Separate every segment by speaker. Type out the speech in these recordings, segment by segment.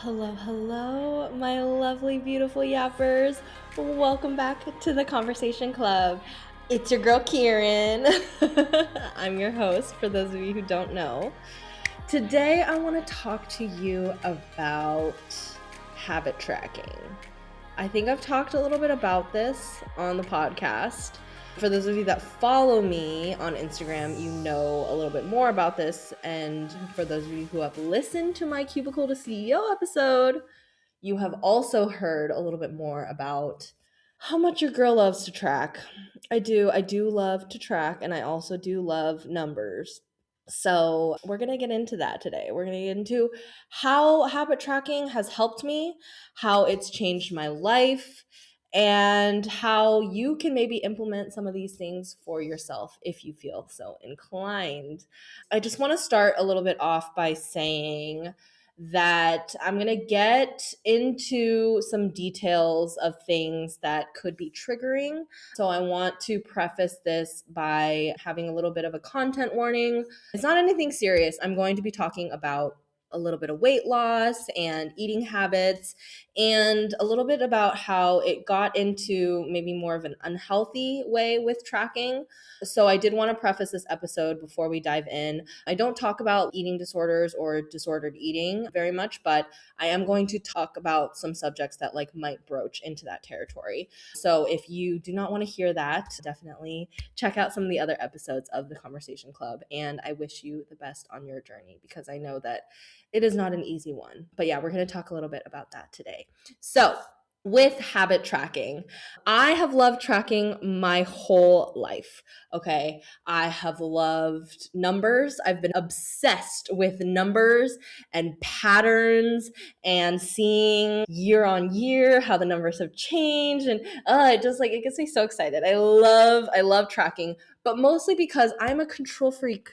Speaker 1: Hello, my lovely, beautiful yappers. Welcome back to the Conversation Club. It's your girl, Kieran. I'm your host, for those of you who don't know. Today, I want to talk to you about habit tracking. I think I've talked a little bit about this on the podcast. For those of you that follow me on Instagram, you know a little bit more about this. And for those of you who have listened to my Cubicle to CEO episode, you have also heard a little bit more about how much your girl loves to track. I do love to track, and I also do love numbers. So we're going to get into that today. We're going to get into how habit tracking has helped me, how it's changed my life, and how you can maybe implement some of these things for yourself if you feel so inclined. I just want to start a little bit off by saying that I'm going to get into some details of things that could be triggering. So I want to preface this by having a little bit of a content warning. It's not anything serious. I'm going to be talking about a little bit of weight loss and eating habits, and a little bit about how it got into maybe more of an unhealthy way with tracking. So I did want to preface this episode before we dive in. I don't talk about eating disorders or disordered eating very much, but I am going to talk about some subjects that might broach into that territory. So if you do not want to hear that, definitely check out some of the other episodes of the Conversation Club. And I wish you the best on your journey, because I know that it is not an easy one. But yeah, we're going to talk a little bit about that today. So with habit tracking, I have loved tracking my whole life. Okay. I have loved numbers. I've been obsessed with numbers and patterns and seeing year on year how the numbers have changed. And it gets me so excited. I love tracking, but mostly because I'm a control freak.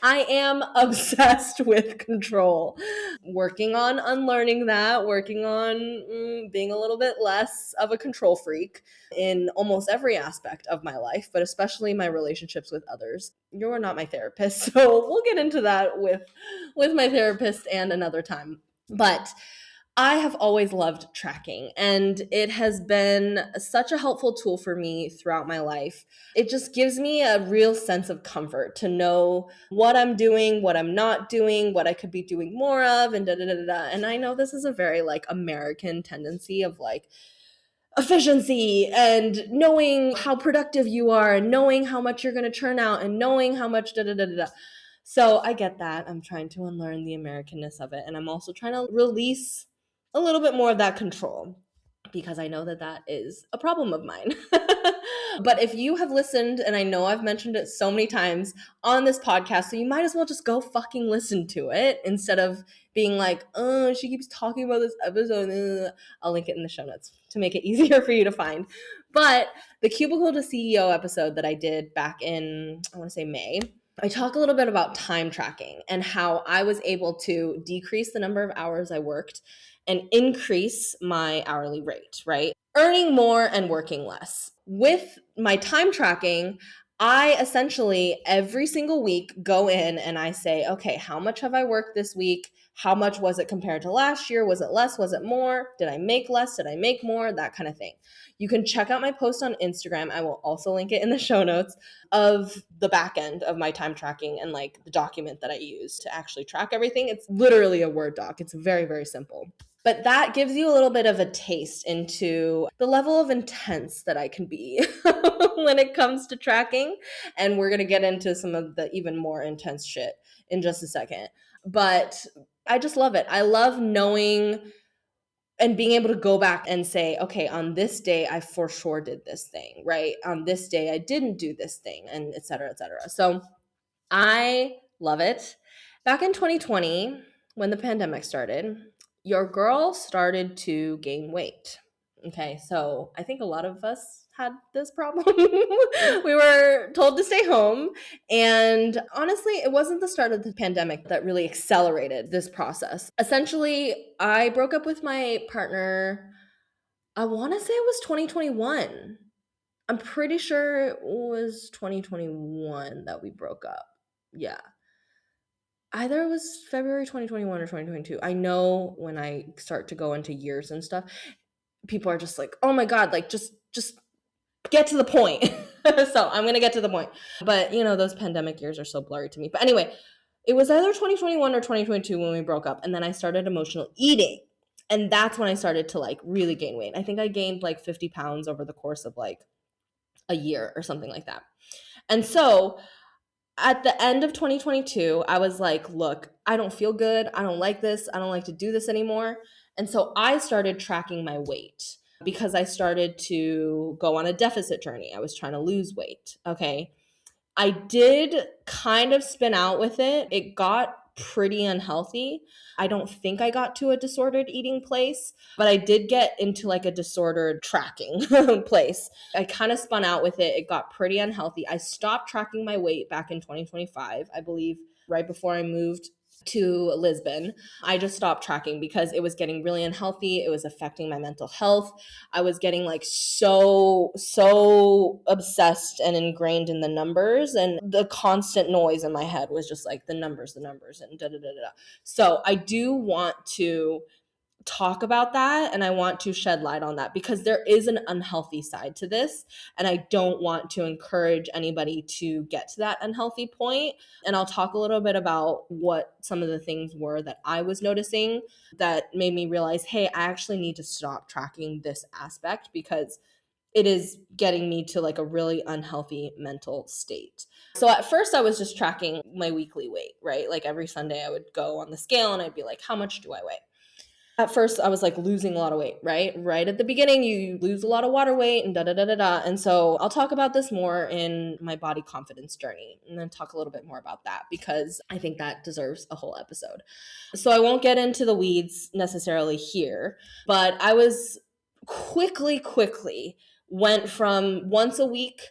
Speaker 1: I am obsessed with control. Working on unlearning that, working on being a little bit less of a control freak in almost every aspect of my life, but especially my relationships with others. You're not my therapist, so we'll get into that with my therapist and another time. But I have always loved tracking, and it has been such a helpful tool for me throughout my life. It just gives me a real sense of comfort to know what I'm doing, what I'm not doing, what I could be doing more of, and da da da da. And I know this is a very American tendency of efficiency and knowing how productive you are and knowing how much you're going to churn out and knowing how much da da da da. So I get that. I'm trying to unlearn the Americanness of it, and I'm also trying to release a little bit more of that control, because I know that that is a problem of mine. But if you have listened, and I know I've mentioned it so many times on this podcast, so you might as well just go fucking listen to it instead of being like, oh, she keeps talking about this episode. I'll link it in the show notes to make it easier for you to find. But the Cubicle to CEO episode that I did back in, I want to say May, I talk a little bit about time tracking and how I was able to decrease the number of hours I worked and increase my hourly rate, right? Earning more and working less. With my time tracking, I essentially every single week go in and I say, okay, how much have I worked this week? How much was it compared to last year? Was it less? Was it more? Did I make less? Did I make more? That kind of thing. You can check out my post on Instagram. I will also link it in the show notes of the back end of my time tracking and the document that I use to actually track everything. It's literally a Word doc. It's very, very simple. But that gives you a little bit of a taste into the level of intense that I can be when it comes to tracking. And we're going to get into some of the even more intense shit in just a second. But I just love it. I love knowing and being able to go back and say, okay, on this day, I for sure did this thing, right? On this day, I didn't do this thing, and et cetera, et cetera. So I love it. Back in 2020, when the pandemic started, your girl started to gain weight. Okay, so I think a lot of us had this problem. We were told to stay home. And honestly, it wasn't the start of the pandemic that really accelerated this process. Essentially, I broke up with my partner, I want to say it was 2021. I'm pretty sure it was 2021 that we broke up. Yeah. either it was February 2021 or 2022. I know when I start to go into years and stuff, people are just like, oh my God, like just get to the point. So I'm going to get to the point. But, those pandemic years are so blurry to me. But anyway, it was either 2021 or 2022 when we broke up. And then I started emotional eating. And that's when I started to like really gain weight. I think I gained like 50 pounds over the course of like a year or something like that. And so at the end of 2022, I was like, look, I don't feel good. I don't like this. I don't like to do this anymore. And so I started tracking my weight because I started to go on a deficit journey. I was trying to lose weight. Okay. I did kind of spin out with it. It got pretty unhealthy. I don't think I got to a disordered eating place, but I did get into like a disordered tracking place. I kind of spun out with it. It got pretty unhealthy. I stopped tracking my weight back in 2025, I believe, right before I moved to Lisbon. I just stopped tracking because it was getting really unhealthy. It was affecting my mental health. I was getting like so obsessed and ingrained in the numbers, and the constant noise in my head was just like the numbers and da da da da. So I do want to talk about that, and I want to shed light on that because there is an unhealthy side to this, and I don't want to encourage anybody to get to that unhealthy point. And I'll talk a little bit about what some of the things were that I was noticing that made me realize, hey, I actually need to stop tracking this aspect because it is getting me to like a really unhealthy mental state. So at first I was just tracking my weekly weight, right? Like every Sunday I would go on the scale and I'd be like, how much do I weigh? At first I was like losing a lot of weight, right? Right at the beginning, you lose a lot of water weight and da da da da da. And so I'll talk about this more in my body confidence journey and then talk a little bit more about that because I think that deserves a whole episode. So I won't get into the weeds necessarily here, but I was quickly went from once a week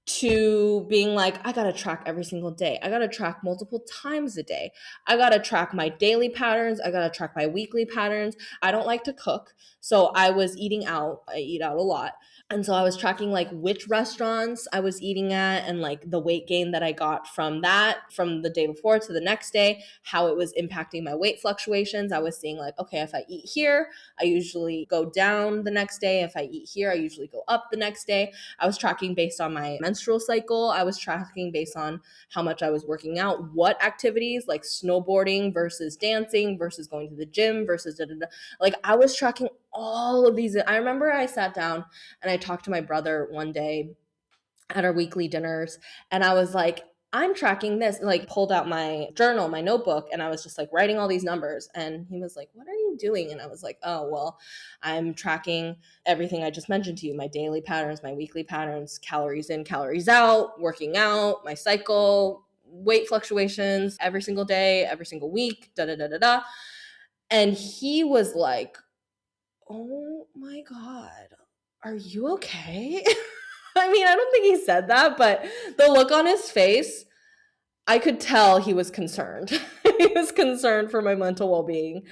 Speaker 1: to being like, I gotta track every single day. I gotta track multiple times a day. I gotta track my daily patterns. I gotta track my weekly patterns. I don't like to cook. So I was eating out. I eat out a lot. And so I was tracking like which restaurants I was eating at and like the weight gain that I got from that from the day before to the next day, how it was impacting my weight fluctuations. I was seeing like, okay, if I eat here, I usually go down the next day. If I eat here, I usually go up the next day. I was tracking based on my menstrual cycle. I was tracking based on how much I was working out, what activities like snowboarding versus dancing versus going to the gym versus da da da. Like I was tracking all of these. I remember I sat down and I talked to my brother one day at our weekly dinners, and I was like, I'm tracking this, and like pulled out my journal, my notebook, and I was just like writing all these numbers. And he was like, what are you doing? And I was like, oh, well, I'm tracking everything I just mentioned to you, my daily patterns, my weekly patterns, calories in, calories out, working out, my cycle, weight fluctuations every single day, every single week, da da da da da. And he was like, oh my God, are you okay? I mean, I don't think he said that, but the look on his face, I could tell he was concerned. He was concerned for my mental well-being.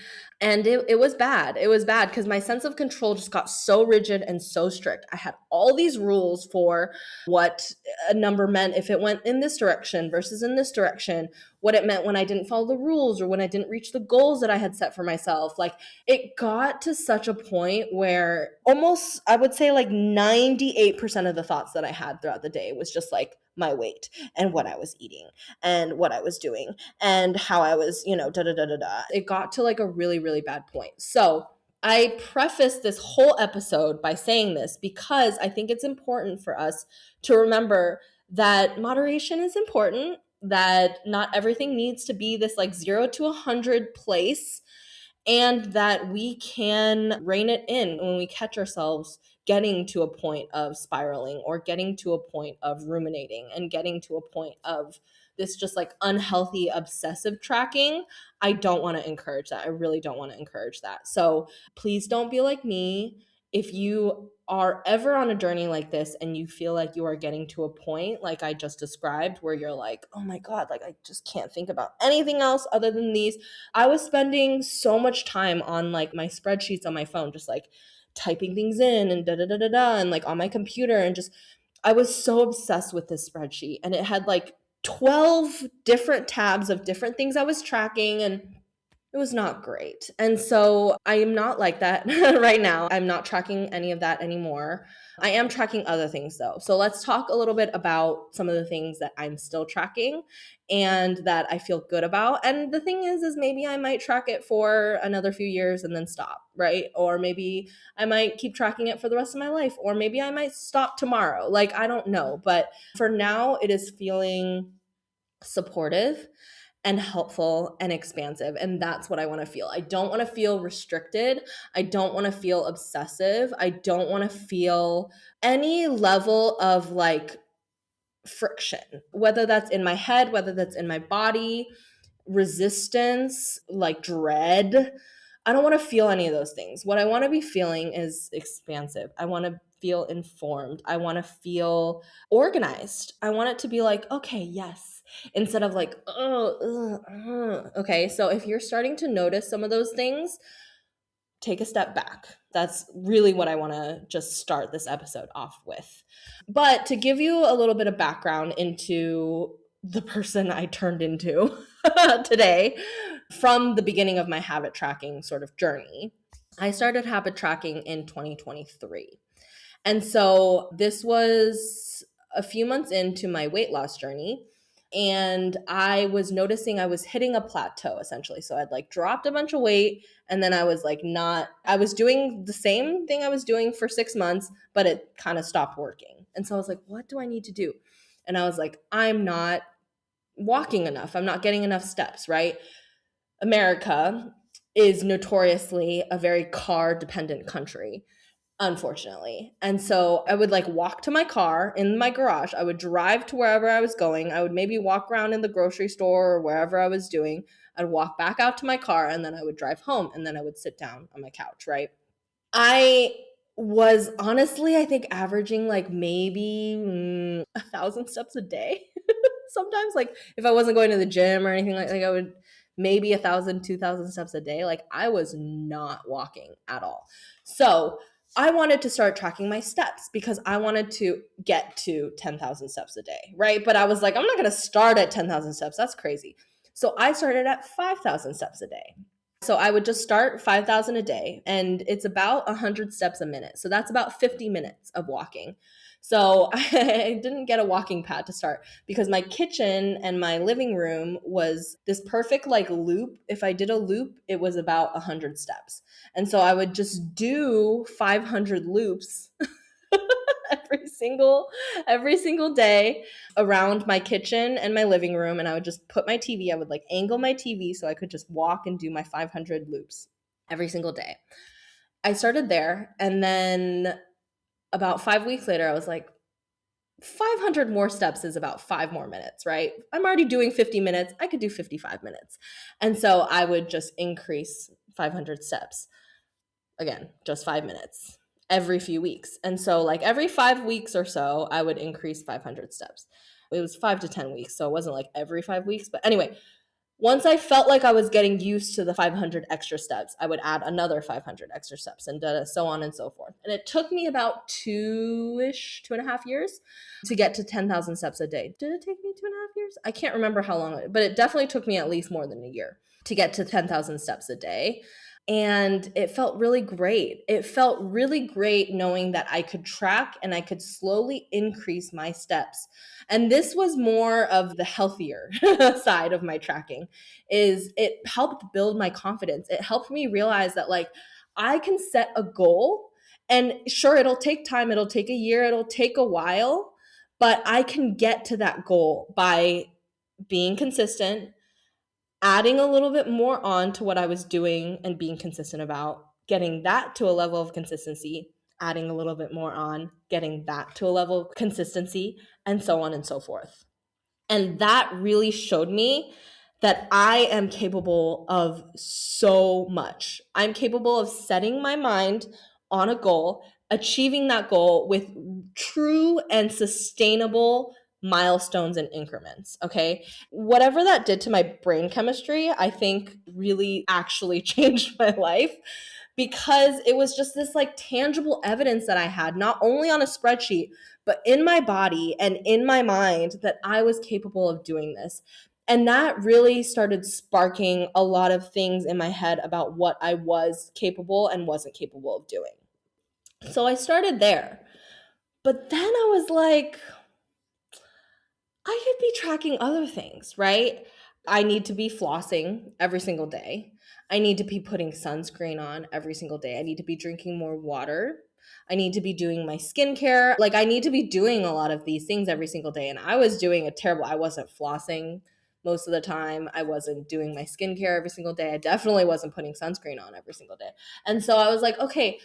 Speaker 1: And it was bad. It was bad because my sense of control just got so rigid and so strict. I had all these rules for what a number meant if it went in this direction versus in this direction, what it meant when I didn't follow the rules or when I didn't reach the goals that I had set for myself. Like it got to such a point where almost, I would say like 98% of the thoughts that I had throughout the day was just like my weight and what I was eating and what I was doing and how I was, da da da da da. It got to like a really, really bad point. So I prefaced this whole episode by saying this because I think it's important for us to remember that moderation is important, that not everything needs to be this like 0 to 100 place, and that we can rein it in when we catch ourselves getting to a point of spiraling or getting to a point of ruminating and getting to a point of this just like unhealthy obsessive tracking. I don't want to encourage that. I really don't want to encourage that. So please don't be like me. If you are ever on a journey like this and you feel like you are getting to a point like I just described where you're like, oh my God, like I just can't think about anything else other than these. I was spending so much time on like my spreadsheets on my phone, just like typing things in and da da da da da, and like on my computer, and just I was so obsessed with this spreadsheet, and it had like 12 different tabs of different things I was tracking, and it was not great. And so I am not like that right now. I'm not tracking any of that anymore. I am tracking other things though. So let's talk a little bit about some of the things that I'm still tracking and that I feel good about. And the thing is maybe I might track it for another few years and then stop, right? Or maybe I might keep tracking it for the rest of my life, or maybe I might stop tomorrow. Like, I don't know. But for now, it is feeling supportive and helpful and expansive. And that's what I want to feel. I don't want to feel restricted. I don't want to feel obsessive. I don't want to feel any level of like friction, whether that's in my head, whether that's in my body, resistance, like dread. I don't want to feel any of those things. What I want to be feeling is expansive. I want to feel informed. I want to feel organized. I want it to be like, okay, yes, instead of like, okay. So if you're starting to notice some of those things, take a step back. That's really what I want to just start this episode off with. But to give you a little bit of background into the person I turned into today, from the beginning of my habit tracking sort of journey, I started habit tracking in 2023. And so this was a few months into my weight loss journey. And I was noticing I was hitting a plateau essentially. So I'd like dropped a bunch of weight, and then I was like I was doing the same thing I was doing for 6 months, but it kind of stopped working. And so I was like, what do I need to do? And I was like, I'm not walking enough. I'm not getting enough steps, right? America is notoriously a very car dependent country, unfortunately. And so I would like walk to my car in my garage. I would drive to wherever I was going. I would maybe walk around in the grocery store or wherever I was doing. I'd walk back out to my car, and then I would drive home, and then I would sit down on my couch, right? I was honestly, I think, averaging like maybe 1,000 steps a day. Sometimes, like if I wasn't going to the gym or anything, like I would maybe 1,000, 2,000 steps a day. Like I was not walking at all. So I wanted to start tracking my steps because I wanted to get to 10,000 steps a day, right? But I was like, I'm not going to start at 10,000 steps. That's crazy. So I started at 5,000 steps a day. So I would just start 5,000 a day, and it's about 100 steps a minute. So that's about 50 minutes of walking. So I didn't get a walking pad to start because my kitchen and my living room was this perfect like loop. If I did a loop, it was about 100 steps. And so I would just do 500 loops every single day around my kitchen and my living room. And I would just put my TV, I would like angle my TV so I could just walk and do my 500 loops every single day. I started there, and then about 5 weeks later, I was like, 500 more steps is about 5 more minutes, right? I'm already doing 50 minutes. I could do 55 minutes. And so I would just increase 500 steps. Again, just 5 minutes every few weeks. And so like every 5 weeks or so, I would increase 500 steps. It was 5 to 10 weeks. So it wasn't like every 5 weeks. But anyway, once I felt like I was getting used to the 500 extra steps, I would add another 500 extra steps, and so on and so forth. And it took me about 2.5 years to get to 10,000 steps a day. Did it take me 2.5 years? I can't remember how long, but it definitely took me at least more than a year to get to 10,000 steps a day. And it felt really great. It felt really great knowing that I could track and I could slowly increase my steps. And this was more of the healthier side of my tracking. Is it helped build my confidence. It helped me realize that like I can set a goal, and sure, it'll take time, it'll take a year, it'll take a while, but I can get to that goal by being consistent, adding a little bit more on to what I was doing and being consistent about, getting that to a level of consistency, adding a little bit more on, getting that to a level of consistency, and so on and so forth. And that really showed me that I am capable of so much. I'm capable of setting my mind on a goal, achieving that goal with true and sustainable milestones and increments. Okay. Whatever that did to my brain chemistry, I think really actually changed my life, because it was just this like tangible evidence that I had, not only on a spreadsheet, but in my body and in my mind that I was capable of doing this. And that really started sparking a lot of things in my head about what I was capable and wasn't capable of doing. So I started there. But then I was like, I could be tracking other things, right? I need to be flossing every single day. I need to be putting sunscreen on every single day. I need to be drinking more water. I need to be doing my skincare. Like, I need to be doing a lot of these things every single day. And I was doing I wasn't flossing most of the time. I wasn't doing my skincare every single day. I definitely wasn't putting sunscreen on every single day. And so I was like, okay,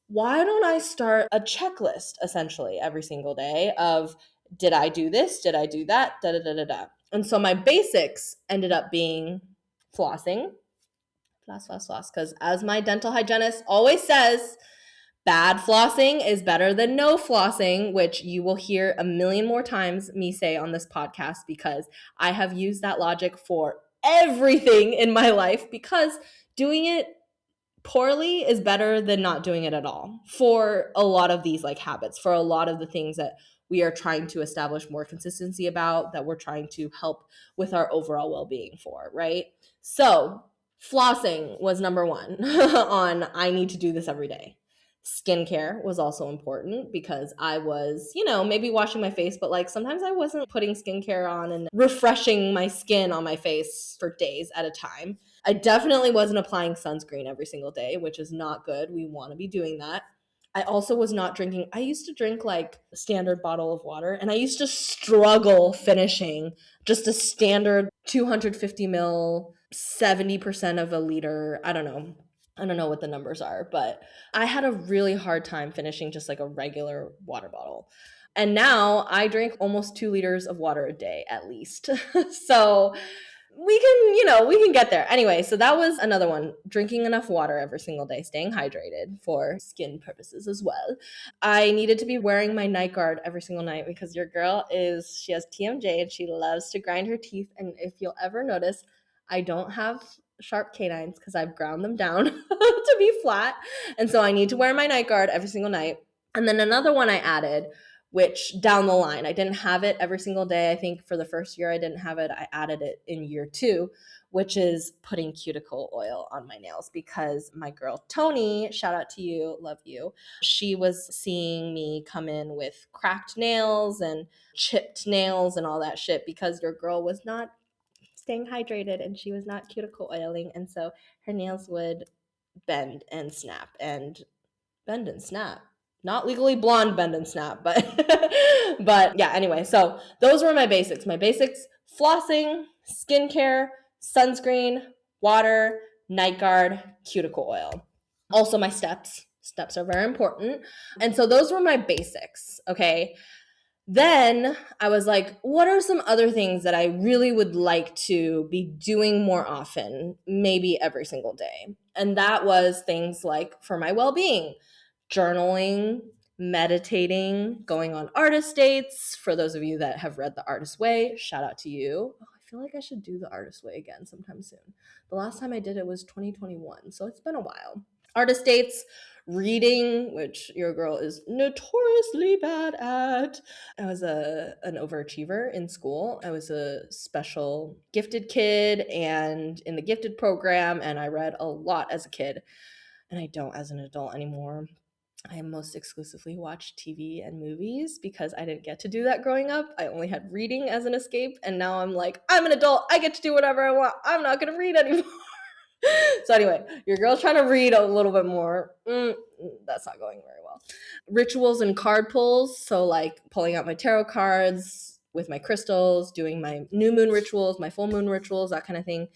Speaker 1: why don't I start a checklist essentially every single day of, did I do this? Did I do that? Da da da da da. And so my basics ended up being flossing, floss, floss, floss. Because as my dental hygienist always says, bad flossing is better than no flossing, which you will hear a million more times me say on this podcast, because I have used that logic for everything in my life, because doing it poorly is better than not doing it at all for a lot of these like habits, for a lot of the things that we are trying to establish more consistency about, that we're trying to help with our overall well-being for, right? So flossing was number one on I need to do this every day. Skincare was also important because I was, maybe washing my face, but like sometimes I wasn't putting skincare on and refreshing my skin on my face for days at a time. I definitely wasn't applying sunscreen every single day, which is not good. We want to be doing that. I also was not drinking. I used to drink like a standard bottle of water, and I used to struggle finishing just a standard 250 mil, 70% of a liter. I don't know. I don't know what the numbers are, but I had a really hard time finishing just like a regular water bottle. And now I drink almost 2 liters of water a day at least. So we can get there. Anyway, so that was another one. Drinking enough water every single day, staying hydrated for skin purposes as well. I needed to be wearing my night guard every single night because your girl she has TMJ and she loves to grind her teeth. And if you'll ever notice, I don't have sharp canines because I've ground them down to be flat. And so I need to wear my night guard every single night. And then another one I added, which down the line, I didn't have it every single day. I think for the first year I didn't have it. I added it in year 2, which is putting cuticle oil on my nails, because my girl Tony, shout out to you, love you, she was seeing me come in with cracked nails and chipped nails and all that shit because your girl was not staying hydrated and she was not cuticle oiling. And so her nails would bend and snap and bend and snap. Not legally blonde bend and snap, but but yeah, anyway, so those were my basics. My basics: flossing, skincare, sunscreen, water, night guard, cuticle oil. Also my steps. Steps are very important. And so those were my basics, okay? Then I was like, what are some other things that I really would like to be doing more often, maybe every single day? And that was things like, for my well-being, journaling, meditating, going on artist dates. For those of you that have read The Artist Way, shout out to you. Oh, I feel like I should do The Artist Way again sometime soon. The last time I did it was 2021, so it's been a while. Artist dates, reading, which your girl is notoriously bad at. I was an overachiever in school. I was a special gifted kid and in the gifted program, and I read a lot as a kid, and I don't as an adult anymore. I most exclusively watch TV and movies because I didn't get to do that growing up. I only had reading as an escape, and now I'm like, I'm an adult. I get to do whatever I want. I'm not going to read anymore. So anyway, your girl's trying to read a little bit more. That's not going very well. Rituals and card pulls. So like pulling out my tarot cards with my crystals, doing my new moon rituals, my full moon rituals, that kind of thing.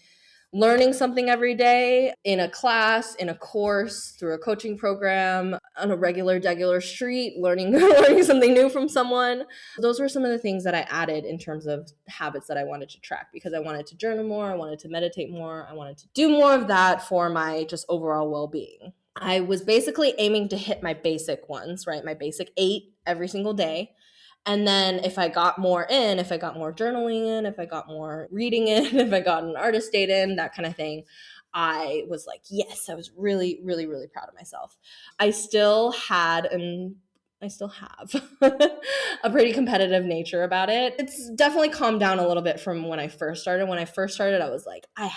Speaker 1: Learning something every day in a class, in a course, through a coaching program, on a regular street, learning something new from someone. Those were some of the things that I added in terms of habits that I wanted to track, because I wanted to journal more, I wanted to meditate more, I wanted to do more of that for my just overall well-being. I was basically aiming to hit my basic ones, right? My basic 8 every single day. And then if I got more in, if I got more journaling in, if I got more reading in, if I got an artist date in, that kind of thing, I was like, yes, I was really, really, really proud of myself. I still had I still have a pretty competitive nature about it. It's definitely calmed down a little bit from when I first started. When I first started, I was like, I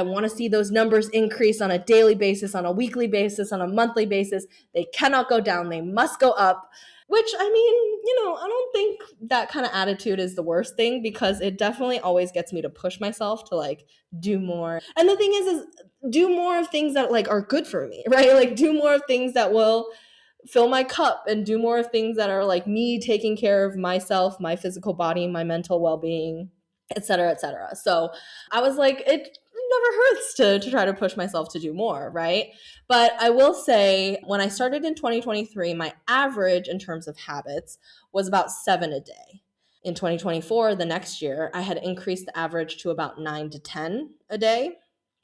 Speaker 1: want to see those numbers increase on a daily basis, on a weekly basis, on a monthly basis. They cannot go down, they must go up. Which, I mean, I don't think that kind of attitude is the worst thing, because it definitely always gets me to push myself to like do more. And the thing is do more of things that like are good for me, right? Like do more of things that will fill my cup, and do more of things that are like me taking care of myself, my physical body, my mental well-being, et cetera, et cetera. So I was like, it never hurts to try to push myself to do more, right? But I will say, when I started in 2023, my average in terms of habits was about 7 a day. In 2024, the next year, I had increased the average to about 9 to 10 a day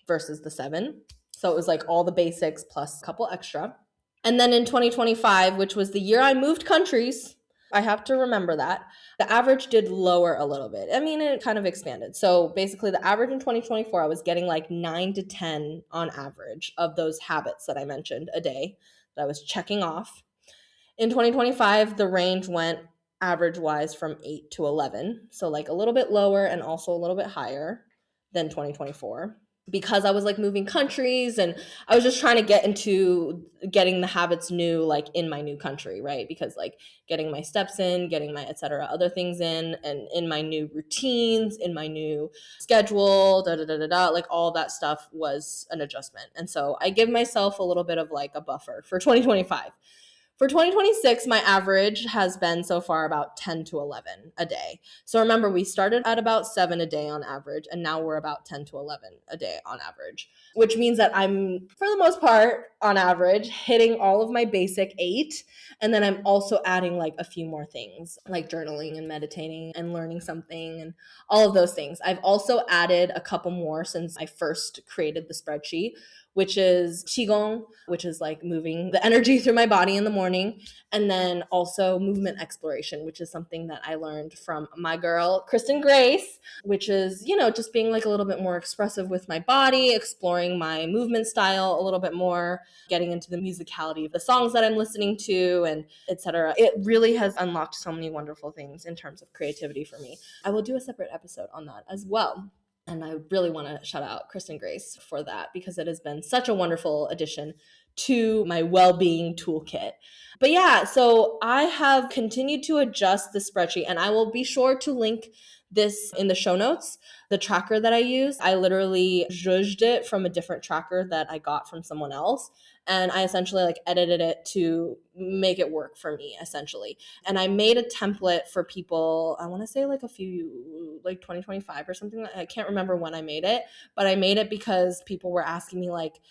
Speaker 1: versus the 7. So it was like all the basics plus a couple extra. And then in 2025, which was the year I moved countries, I have to remember that, the average did lower a little bit. I mean, it kind of expanded. So basically, the average in 2024, I was getting like 9 to 10 on average of those habits that I mentioned a day that I was checking off. In 2025, the range went average wise from 8 to 11. So like a little bit lower and also a little bit higher than 2024, because I was like moving countries, and I was just trying to get into getting the habits new, like in my new country, right? Because like getting my steps in, getting my et cetera other things in, and in my new routines, in my new schedule, like all that stuff was an adjustment. And so I give myself a little bit of like a buffer for 2025. For 2026, my average has been so far about 10 to 11 a day. So remember, we started at about 7 a day on average, and now we're about 10 to 11 a day on average, which means that I'm, for the most part, on average, hitting all of my basic 8. And then I'm also adding like a few more things, like journaling and meditating and learning something and all of those things. I've also added a couple more since I first created the spreadsheet, which is Qigong, which is like moving the energy through my body in the morning. And then also movement exploration, which is something that I learned from my girl, Kristen Grace, which is, just being like a little bit more expressive with my body, exploring my movement style a little bit more, getting into the musicality of the songs that I'm listening to, and etc. It really has unlocked so many wonderful things in terms of creativity for me. I will do a separate episode on that as well. And I really want to shout out Kristen Grace for that, because it has been such a wonderful addition to my well-being toolkit. But yeah, so I have continued to adjust the spreadsheet, and I will be sure to link this in the show notes. The tracker that I use, I literally zhuzhed it from a different tracker that I got from someone else. And I essentially like edited it to make it work for me, essentially. And I made a template for people, I want to say like 2025 or something. I can't remember when I made it, but I made it because people were asking me like,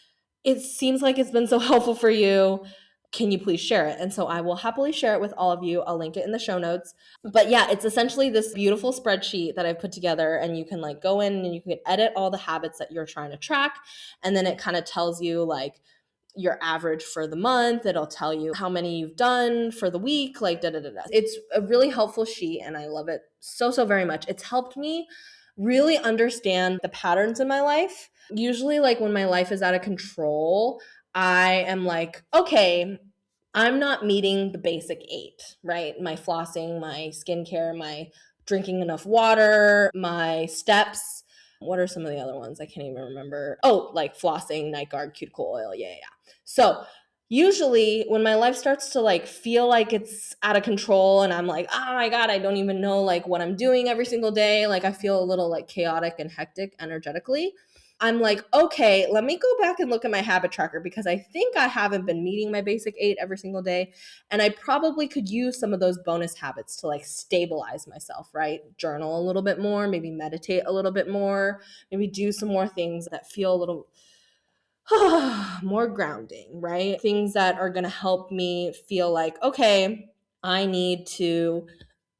Speaker 1: it seems like it's been so helpful for you. Can you please share it? And so I will happily share it with all of you. I'll link it in the show notes. But yeah, it's essentially this beautiful spreadsheet that I've put together, and you can like go in and you can edit all the habits that you're trying to track. And then it kind of tells you like your average for the month. It'll tell you how many you've done for the week, like da da da da. It's a really helpful sheet, and I love it so very much. It's helped me really understand the patterns in my life. Usually, like when my life is out of control, I am like, okay, I'm not meeting the basic 8, right? My flossing, my skincare, my drinking enough water, my steps. What are some of the other ones? I can't even remember. Oh, like flossing, night guard, cuticle oil. Yeah. So usually when my life starts to like feel like it's out of control, and I'm like, oh my God, I don't even know like what I'm doing every single day. Like I feel a little like chaotic and hectic energetically. I'm like, okay, let me go back and look at my habit tracker, because I think I haven't been meeting my basic 8 every single day. And I probably could use some of those bonus habits to like stabilize myself, right? Journal a little bit more, maybe meditate a little bit more, maybe do some more things that feel a little more grounding, right? Things that are going to help me feel like, okay, I need to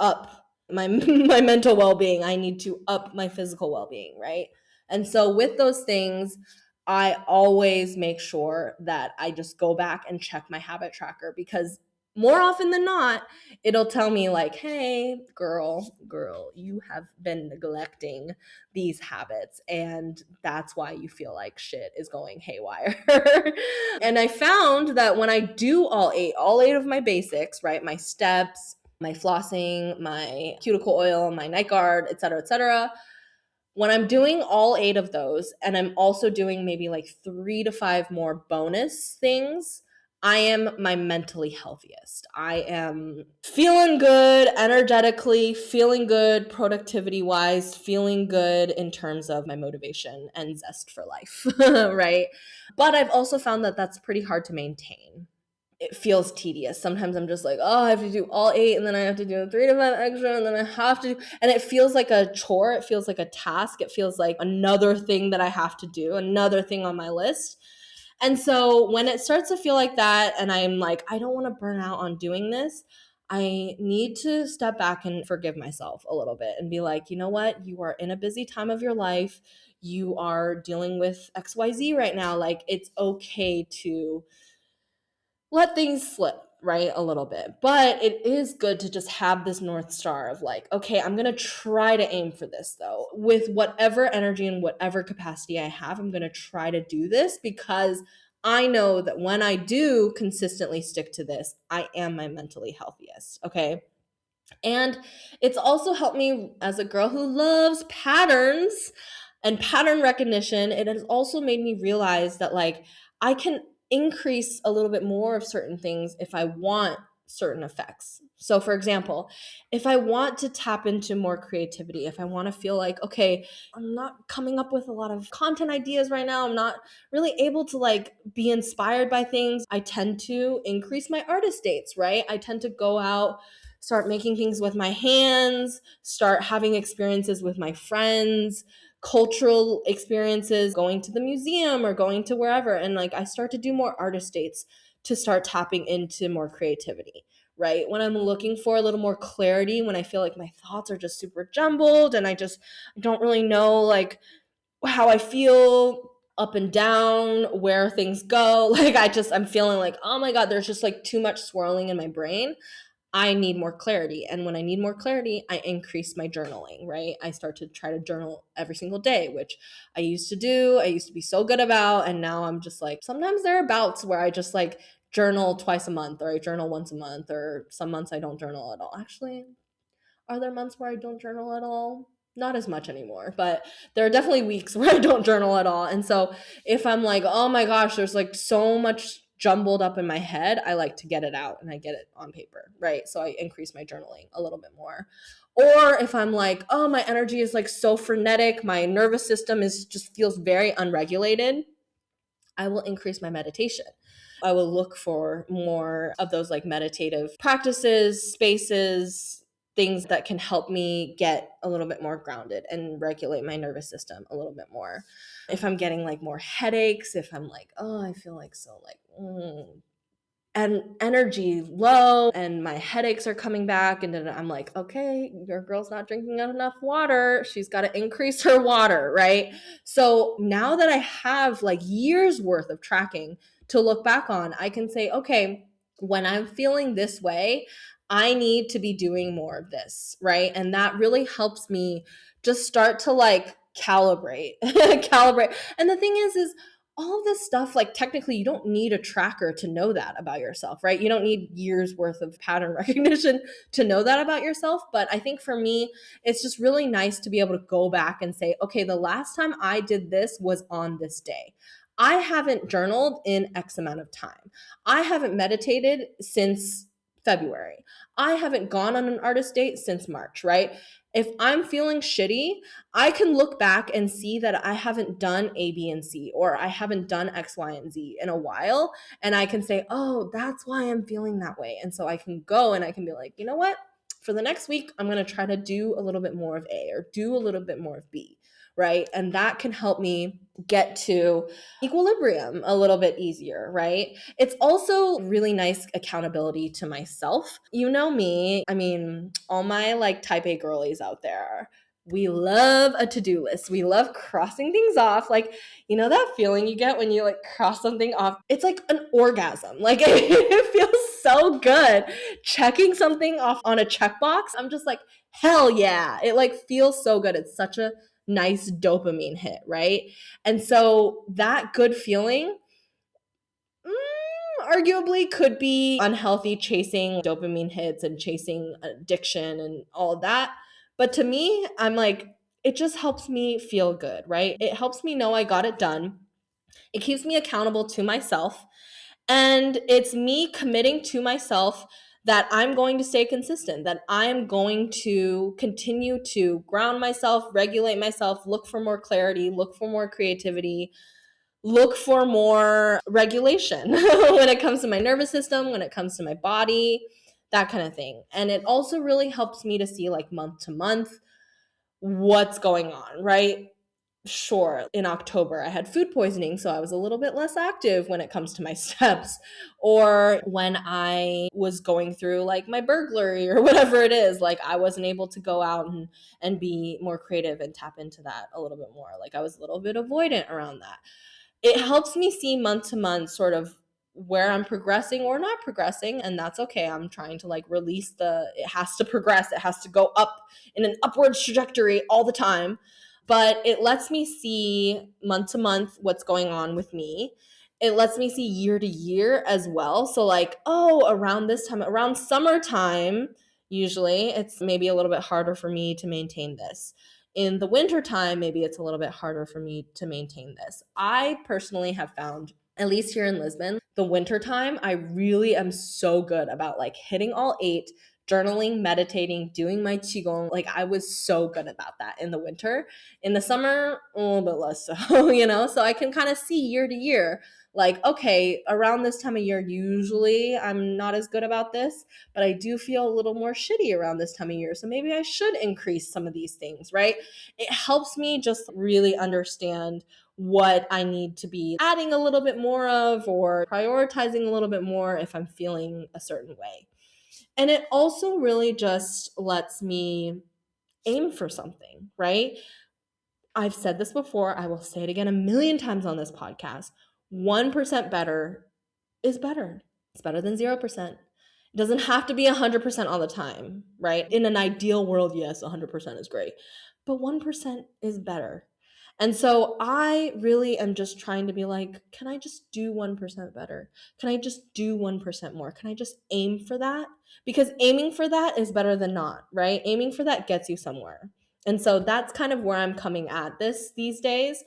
Speaker 1: up my my mental well-being. I need to up my physical well-being, right? And so with those things, I always make sure that I just go back and check my habit tracker, because more often than not, it'll tell me like, hey, girl, you have been neglecting these habits, and that's why you feel like shit is going haywire. And I found that when I do all eight of my basics, right, my steps, my flossing, my cuticle oil, my night guard, et cetera, when I'm doing all eight of those, and I'm also doing maybe like 3 to 5 more bonus things, I am my mentally healthiest. I am feeling good energetically, feeling good productivity wise, feeling good in terms of my motivation and zest for life, right? But I've also found that that's pretty hard to maintain. It feels tedious. Sometimes I'm just like, oh, I have to do all eight, and then I have to do 3 to 5 extra, and then I have to, and it feels like a chore. It feels like a task. It feels like another thing that I have to do, another thing on my list. And so when it starts to feel like that, and I'm like, I don't want to burn out on doing this, I need to step back and forgive myself a little bit and be like, you know what? You are in a busy time of your life. You are dealing with XYZ right now. Like, it's okay to let things slip, right, a little bit. But it is good to just have this North Star of like, okay, I'm going to try to aim for this though. With whatever energy and whatever capacity I have, I'm going to try to do this, because I know that when I do consistently stick to this, I am my mentally healthiest. Okay. And it's also helped me as a girl who loves patterns and pattern recognition. It has also made me realize that like I can increase a little bit more of certain things if I want certain effects. So for example, if I want to tap into more creativity, if I want to feel like, okay, I'm not coming up with a lot of content ideas right now, I'm not really able to like be inspired by things, I tend to increase my artist dates, right? I tend to go out, start making things with my hands, start having experiences with my friends, cultural experiences, going to the museum or going to wherever. And like I start to do more artist dates to start tapping into more creativity, right? When I'm looking for a little more clarity, when I feel like my thoughts are just super jumbled and I don't really know like how I feel up and down, where things go. Like I'm feeling like, oh my God, there's just like too much swirling in my brain. I need more clarity. And when I need more clarity, I increase my journaling, right? I start to try to journal every single day, which I used to do. I used to be so good about. And now I'm just like, sometimes there are bouts where I just like journal twice a month, or I journal once a month, or some months I don't journal at all. Actually, are there months where I don't journal at all? Not as much anymore, but there are definitely weeks where I don't journal at all. And so if I'm like, oh my gosh, there's like so much jumbled up in my head, I like to get it out and I get it on paper, right? So I increase my journaling a little bit more. Or if I'm like, oh, my energy is like so frenetic, my nervous system is just feels very unregulated, I will increase my meditation. I will look for more of those like meditative practices, spaces, things that can help me get a little bit more grounded and regulate my nervous system a little bit more. If I'm getting like more headaches, if I'm like, oh, I feel like so like, and energy low and my headaches are coming back, and then I'm like, okay, your girl's not drinking enough water, she's got to increase her water, right? So now that I have like years worth of tracking to look back on, I can say, okay, when I'm feeling this way, I need to be doing more of this, right? And that really helps me just start to like calibrate. And the thing is all this stuff, like technically you don't need a tracker to know that about yourself, right? You don't need years worth of pattern recognition to know that about yourself. But I think for me, it's just really nice to be able to go back and say, okay, the last time I did this was on this day. I haven't journaled in X amount of time. I haven't meditated since February. I haven't gone on an artist date since March, right? If I'm feeling shitty, I can look back and see that I haven't done A, B, and C, or I haven't done X, Y, and Z in a while. And I can say, oh, that's why I'm feeling that way. And so I can go and I can be like, you know what? For the next week, I'm going to try to do a little bit more of A or do a little bit more of B, right? And that can help me get to equilibrium a little bit easier, right? It's also really nice accountability to myself. You know me, I mean, all my like type A girlies out there, we love a to-do list. We love crossing things off. Like, you know that feeling you get when you like cross something off? It's like an orgasm. Like it feels so good. Checking something off on a checkbox, I'm just like, hell yeah. It like feels so good. It's such a nice dopamine hit, right? And so that good feeling arguably could be unhealthy, chasing dopamine hits and chasing addiction and all of that. But to me, I'm like, it just helps me feel good, right? It helps me know I got it done. It keeps me accountable to myself. And it's me committing to myself that I'm going to stay consistent, that I'm going to continue to ground myself, regulate myself, look for more clarity, look for more creativity, look for more regulation when it comes to my nervous system, when it comes to my body, that kind of thing. And it also really helps me to see like month to month what's going on, right? Sure, in October, I had food poisoning, so I was a little bit less active when it comes to my steps. Or when I was going through like my burglary or whatever it is, like I wasn't able to go out and be more creative and tap into that a little bit more. Like I was a little bit avoidant around that. It helps me see month to month sort of where I'm progressing or not progressing, and that's okay. I'm trying to like release it has to progress, it has to go up in an upward trajectory all the time. But it lets me see month to month what's going on with me. It lets me see year to year as well. So like, oh, around this time, around summertime, usually it's maybe a little bit harder for me to maintain this. In the winter time, maybe it's a little bit harder for me to maintain this. I personally have found, at least here in Lisbon, the winter time, I really am so good about like hitting all eight, journaling, meditating, doing my qigong. Like I was so good about that in the winter. In the summer, a little bit less so, so I can kind of see year to year, like, okay, around this time of year, usually I'm not as good about this, but I do feel a little more shitty around this time of year. So maybe I should increase some of these things, right? It helps me just really understand what I need to be adding a little bit more of or prioritizing a little bit more if I'm feeling a certain way. And it also really just lets me aim for something, right? I've said this before, I will say it again a million times on this podcast. 1% better is better. It's better than 0%. It doesn't have to be 100% all the time, right? In an ideal world, yes, 100% is great, but 1% is better. And so I really am just trying to be like, can I just do 1% better? Can I just do 1% more? Can I just aim for that? Because aiming for that is better than not, right? Aiming for that gets you somewhere. And so that's kind of where I'm coming at this these days.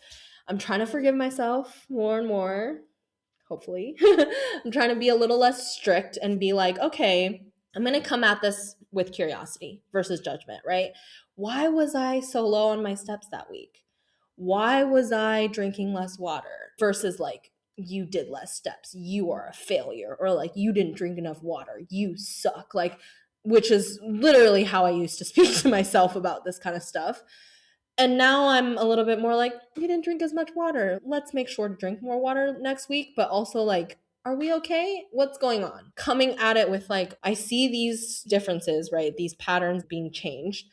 Speaker 1: I'm trying to forgive myself more and more, hopefully. I'm trying to be a little less strict and be like, okay, I'm going to come at this with curiosity versus judgment, right? Why was I so low on my steps that week? Why was I drinking less water versus like, you did less steps, you are a failure, or like, you didn't drink enough water, you suck, like, which is literally how I used to speak to myself about this kind of stuff. And now I'm a little bit more like, you didn't drink as much water. Let's make sure to drink more water next week. But also, like, are we okay? What's going on? Coming at it with, like, I see these differences, right? These patterns being changed.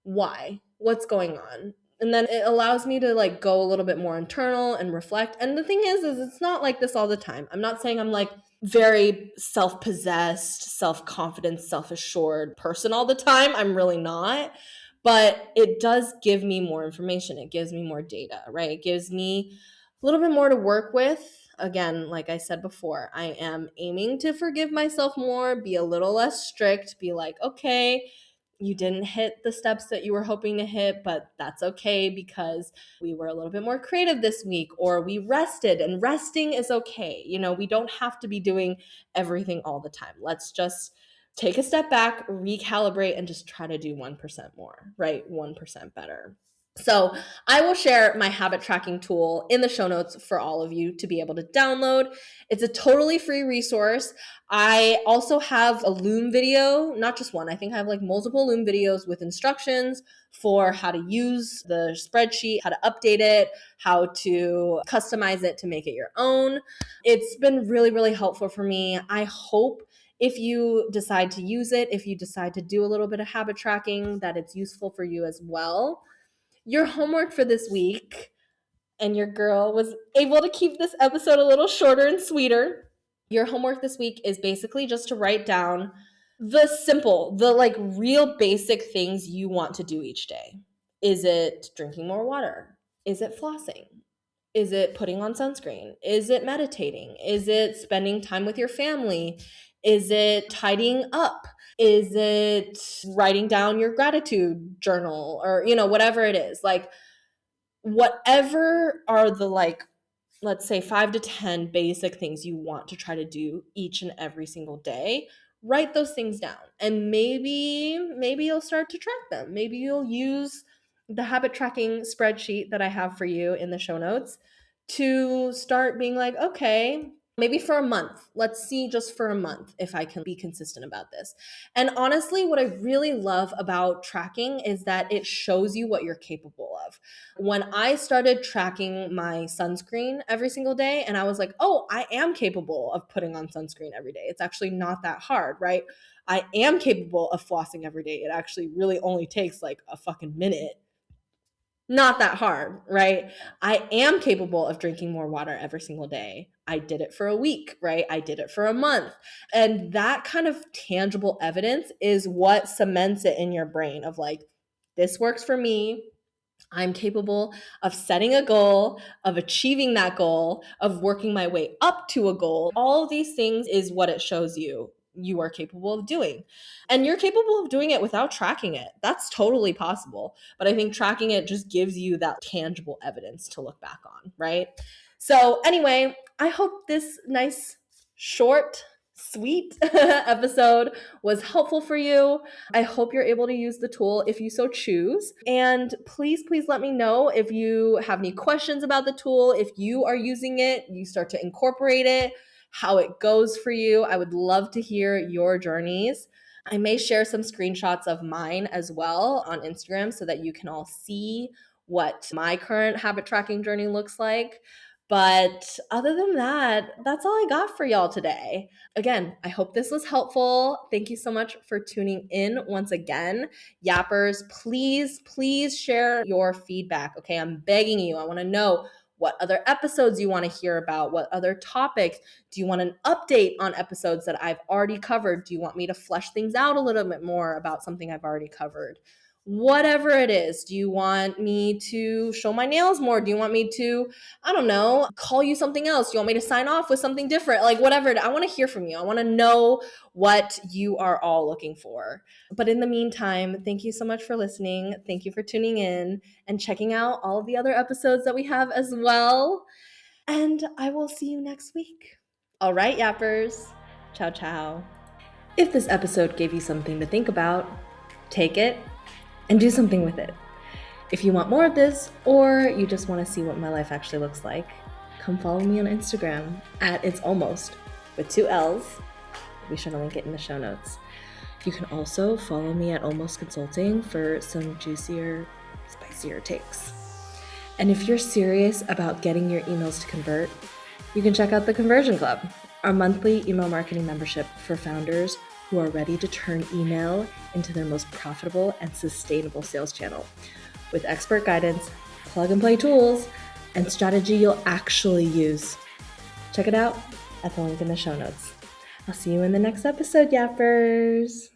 Speaker 1: Why? What's going on? And then it allows me to like go a little bit more internal and reflect. And the thing is it's not like this all the time. I'm not saying I'm like very self-possessed, self-confident, self-assured person all the time. I'm really not. But it does give me more information. It gives me more data, right? It gives me a little bit more to work with. Again, like I said before, I am aiming to forgive myself more, be a little less strict, be like, okay, you didn't hit the steps that you were hoping to hit, but that's okay because we were a little bit more creative this week, or we rested, and resting is okay. We don't have to be doing everything all the time. Let's just take a step back, recalibrate, and just try to do 1% more, right? 1% better. So I will share my habit tracking tool in the show notes for all of you to be able to download. It's a totally free resource. I also have a Loom video, not just one. I think I have like multiple Loom videos with instructions for how to use the spreadsheet, how to update it, how to customize it to make it your own. It's been really, really helpful for me. I hope if you decide to use it, if you decide to do a little bit of habit tracking, that it's useful for you as well. Your homework for this week, and your girl was able to keep this episode a little shorter and sweeter. Your homework this week is basically just to write down the real basic things you want to do each day. Is it drinking more water? Is it flossing? Is it putting on sunscreen? Is it meditating? Is it spending time with your family? Is it tidying up? Is it writing down your gratitude journal, or, whatever it is? Like, whatever are the, let's say 5 to 10 basic things you want to try to do each and every single day, write those things down. And maybe you'll start to track them. Maybe you'll use the habit tracking spreadsheet that I have for you in the show notes to start being like, okay, maybe for a month, let's see, just for a month, if I can be consistent about this. And honestly, what I really love about tracking is that it shows you what you're capable of. When I started tracking my sunscreen every single day, and I was like, oh, I am capable of putting on sunscreen every day. It's actually not that hard, right? I am capable of flossing every day. It actually really only takes like a fucking minute. Not that hard, right? I am capable of drinking more water every single day. I did it for a week, right? I did it for a month. And that kind of tangible evidence is what cements it in your brain of like, this works for me. I'm capable of setting a goal, of achieving that goal, of working my way up to a goal. All of these things is what it shows you are capable of doing. And you're capable of doing it without tracking it. That's totally possible. But I think tracking it just gives you that tangible evidence to look back on, right? So, anyway, I hope this nice, short, sweet episode was helpful for you. I hope you're able to use the tool if you so choose. And please let me know if you have any questions about the tool, if you are using it, you start to incorporate it, how it goes for you. I would love to hear your journeys. I may share some screenshots of mine as well on Instagram so that you can all see what my current habit tracking journey looks like. But other than that, that's all I got for y'all today. Again, I hope this was helpful. Thank you so much for tuning in once again. Yappers, please share your feedback. Okay, I'm begging you. I want to know what other episodes you want to hear about, what other topics. Do you want an update on episodes that I've already covered? Do you want me to flesh things out a little bit more about something I've already covered? Whatever it is. Do you want me to show my nails more? Do you want me to, I don't know, call you something else? Do you want me to sign off with something different? Like, whatever. I want to hear from you. I want to know what you are all looking for. But in the meantime, thank you so much for listening. Thank you for tuning in and checking out all of the other episodes that we have as well. And I will see you next week. All right, yappers. Ciao, ciao. If this episode gave you something to think about, take it and do something with it. If you want more of this, or you just want to see what my life actually looks like, come follow me on Instagram at It's Almost with 2 L's. Be sure to link it in the show notes. You can also follow me at Almost Consulting for some juicier, spicier takes. And if you're serious about getting your emails to convert, you can check out the Conversion Club, our monthly email marketing membership for founders who are ready to turn email into their most profitable and sustainable sales channel, with expert guidance, plug-and-play tools, and strategy you'll actually use. Check it out at the link in the show notes. I'll see you in the next episode, yappers.